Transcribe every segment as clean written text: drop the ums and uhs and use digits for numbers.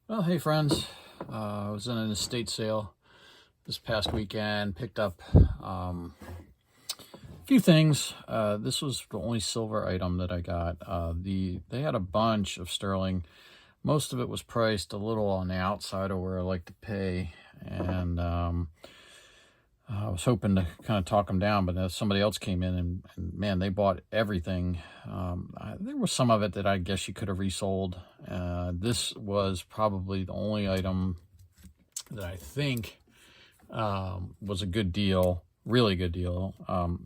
Well, hey friends, I was in an estate sale this past weekend, picked up a few things. This was the only silver item that I got. They had a bunch of sterling. Most of it was priced a little on the outside of where I like to pay, and I was hoping to kind of talk them down, but somebody else came in and man, they bought everything. There was some of it that I guess you could have resold. This was probably the only item that I think was a good deal, really good deal.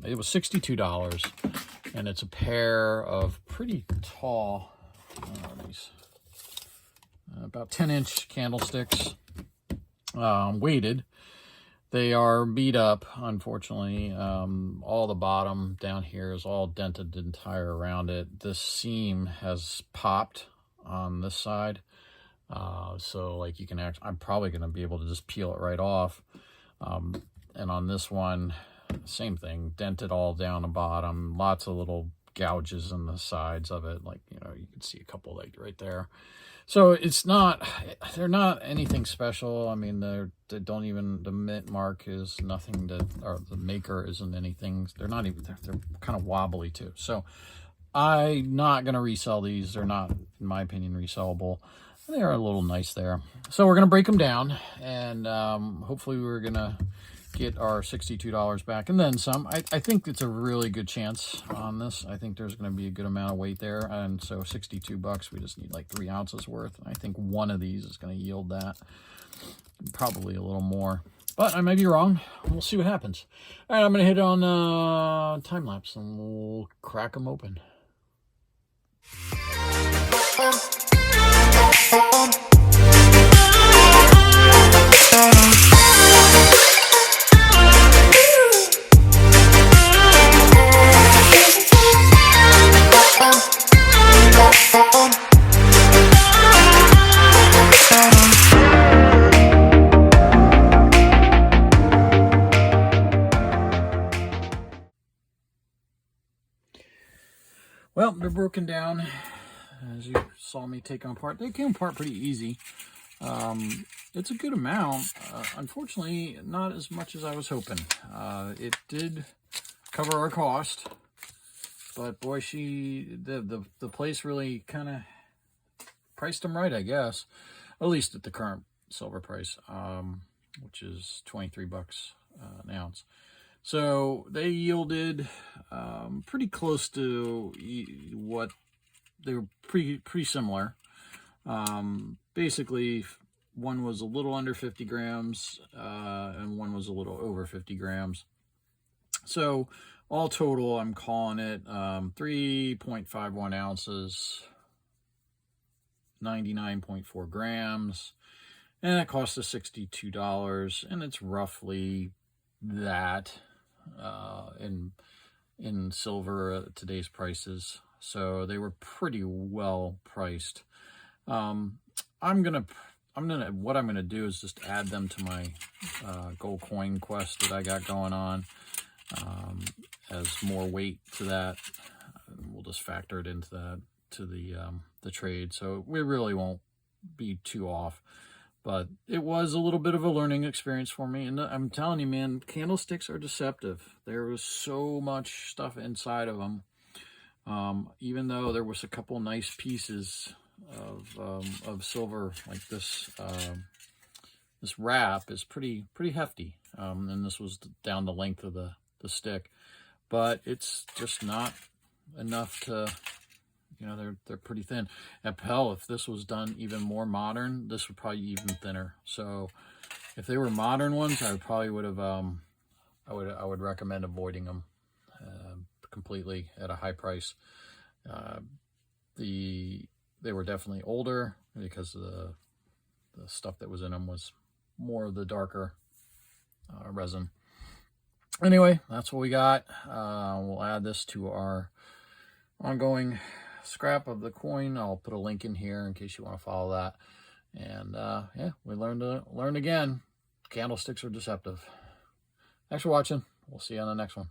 It was $62, and it's a pair of pretty tall, about 10-inch candlesticks, weighted. They are beat up, unfortunately. All the bottom down here is all dented entire around it. This seam has popped on this side. So like you can I'm probably going to be able to just peel it right off. And on this one, same thing, dented all down the bottom, lots of little gouges in the sides of it. Like, you can see a couple like right there. So they're not anything special. I mean, they don't even, the mint mark is nothing or the maker isn't anything. They're not even, they're kind of wobbly too. So I'm not going to resell these. They're not, in my opinion, resellable. They are a little nice there. So we're going to break them down, and hopefully we're going to get our $62 back and then some. I think it's a really good chance on this. I think there's going to be a good amount of weight there, and so $62, we just need like 3 ounces worth. I think one of these is going to yield that, probably a little more, but I may be wrong. We'll see what happens. All right, I'm going to hit on time lapse and we'll crack them open. Well, they're broken down, as you saw me take them apart. They came apart pretty easy. It's a good amount. Unfortunately, not as much as I was hoping. It did cover our cost, but boy, the place really kind of priced them right, I guess. At least at the current silver price, which is 23 bucks an ounce. So they yielded pretty close to what they were pretty similar. Basically, one was a little under 50 grams and one was a little over 50 grams. So all total, I'm calling it 3.51 ounces, 99.4 grams, and that cost us $62, and it's roughly that in silver at today's prices. So they were pretty well priced. What I'm gonna do is just add them to my gold coin quest that I got going on, as more weight to that. We'll just factor it into that, to the trade, so we really won't be too off. But it was a little bit of a learning experience for me. And I'm telling you, man, candlesticks are deceptive. There was so much stuff inside of them. Even though there was a couple nice pieces of silver, like this, this wrap is pretty hefty. And this was down the length of the stick. But it's just not enough to... they're pretty thin. And hell, if this was done even more modern, this would probably be even thinner. So if they were modern ones, I probably would have, I would recommend avoiding them completely at a high price. They were definitely older because the stuff that was in them was more of the darker resin. Anyway, that's what we got. We'll add this to our ongoing scrap of the coin. I'll put a link in here in case you want to follow that. And yeah, we learned again, candlesticks are deceptive. Thanks for watching. We'll see you on the next one.